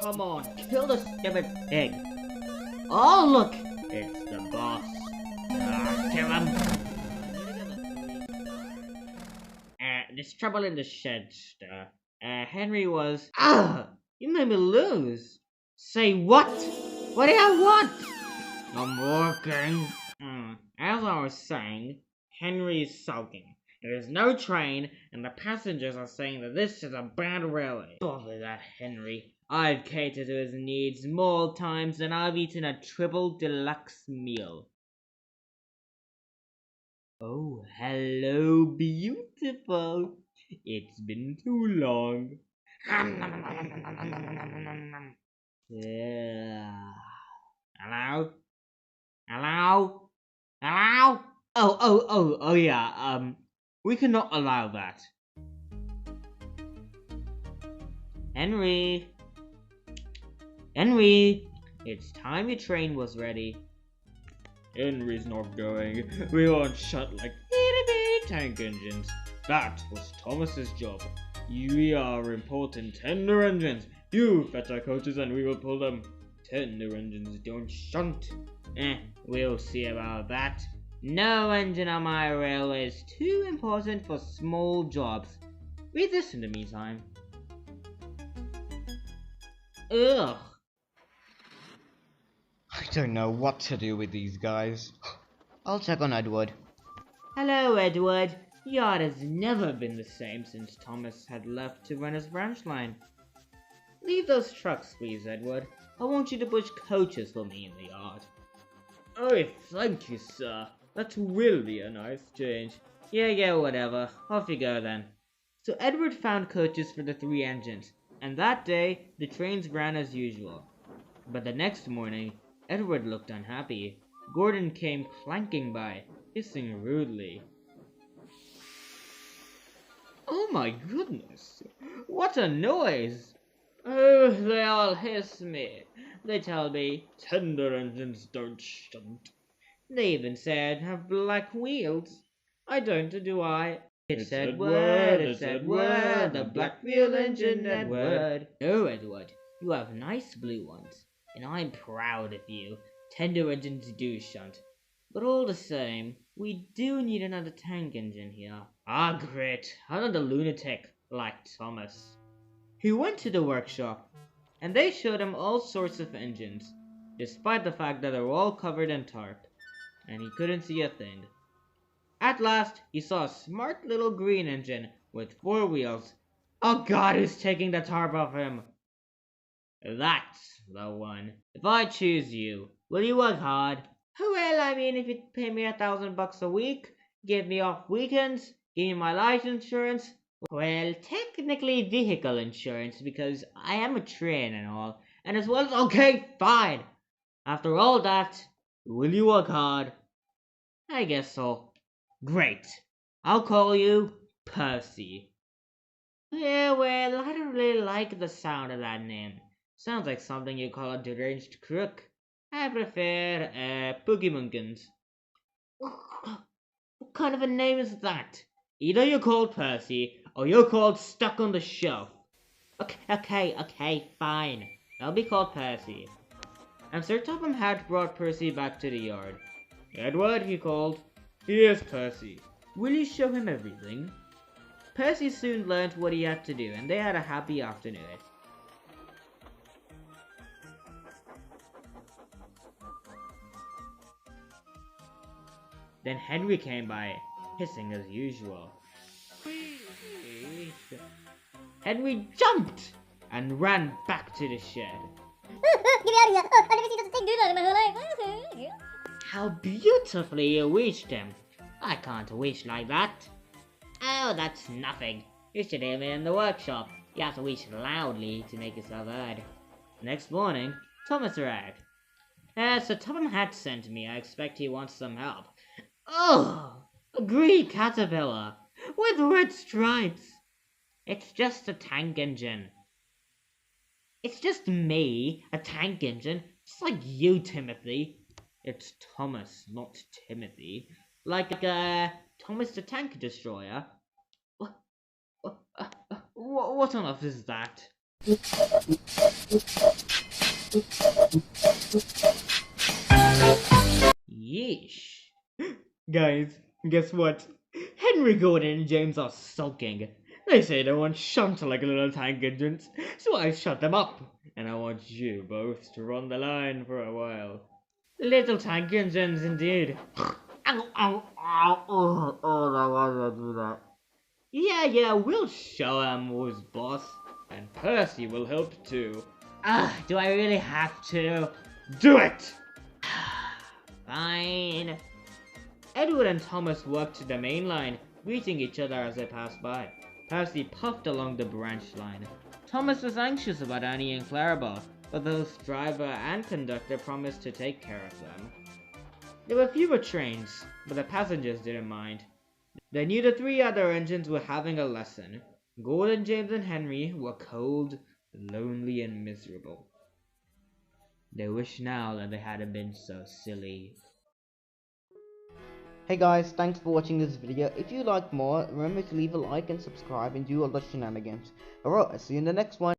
come on, kill the stupid pig. Oh, look, it's the boss. Kill him. There's trouble in the shed, sir. Henry was... you made me lose. Say what? What do you want? I'm working. As I was saying, Henry is sulking. There is no train, and the passengers are saying that this is a bad railway. Bother that Henry. I've catered to his needs more times than I've eaten a triple deluxe meal. Oh, hello, beautiful. It's been too long. Hello? Hello? Hello? Oh, yeah, we cannot allow that. Henry, it's time your train was ready. Henry's not going. We won't shut like itty-bitty tank engines. That was Thomas's job. We are important tender engines. You fetch our coaches and we will pull them. Tender engines don't shunt. We'll see about that. No engine on my railway is too important for small jobs. Read this in the meantime. Ugh. I don't know what to do with these guys. I'll check on Edward. Hello, Edward. Yard has never been the same since Thomas had left to run his branch line. Leave those trucks, please, Edward. I want you to push coaches for me in the yard. Oh, thank you, sir. That will be a nice change. Yeah, whatever. Off you go then. So Edward found coaches for the 3 engines, and that day the trains ran as usual. But the next morning, Edward looked unhappy. Gordon came clanking by, hissing rudely. Oh my goodness! What a noise! Oh, they all hiss me. They tell me tender engines don't shunt. They even said have black wheels. I don't, do I? It's Edward, the black wheel engine, Edward. No, Edward, you have nice blue ones, and I'm proud of you. Tender engines do shunt. But all the same, we do need another tank engine here. Ah, great, another lunatic like Thomas. He went to the workshop, and they showed him all sorts of engines, despite the fact that they were all covered in tarp, and he couldn't see a thing. At last, he saw a smart little green engine with 4 wheels. Oh God, who's taking the tarp off him? That's the one. If I choose you, will you work hard? Well, I mean, if you pay me $1,000 a week, give me off weekends, give me my life insurance. Well, technically vehicle insurance, because I am a train and all, and as well as, okay, fine. After all that, will you work hard? I guess so. Great. I'll call you Percy. Yeah, well, I don't really like the sound of that name. Sounds like something you call a deranged crook. I prefer, Pookie-Munkins. What kind of a name is that? Either you're called Percy, or you're called Stuck on the Shelf. Okay, fine. I'll be called Percy. And Sir Topham Hatt brought Percy back to the yard. Edward, he called. Here's Percy. Will you show him everything? Percy soon learned what he had to do, and they had a happy afternoon. Then Henry came by, hissing as usual. Henry jumped and ran back to the shed. Get me out of here! Oh, I've never seen such a thing do that in my whole life. How beautifully you wished him. I can't wish like that. Oh, that's nothing. You should aim it in the workshop. You have to wish loudly to make yourself heard. Next morning, Thomas arrived. Sir Topham Hatt sent me. I expect he wants some help. Oh, a green caterpillar with red stripes. It's just a tank engine. It's just me, a tank engine, just like you, Timothy. It's Thomas, not Timothy. Like, Thomas the Tank Destroyer. What on earth is that? Yeesh. Guys, guess what? Henry, Gordon, and James are sulking. They say they want shunt like little tank engines, so I shut them up. And I want you both to run the line for a while. Little tank engines, indeed. Ow, ow, ow, I want to do that. Yeah, we'll show 'em who's boss. And Percy will help too. Do I really have to? Do it! Fine. Edward and Thomas walked to the main line, greeting each other as they passed by. Percy puffed along the branch line. Thomas was anxious about Annie and Clarabelle, but both driver and conductor promised to take care of them. There were fewer trains, but the passengers didn't mind. They knew the three other engines were having a lesson. Gordon, James, and Henry were cold, lonely, and miserable. They wished now that they hadn't been so silly. Hey guys, thanks for watching this video. If you like more, remember to leave a like and subscribe and do all the shenanigans. Alright, I'll see you in the next one.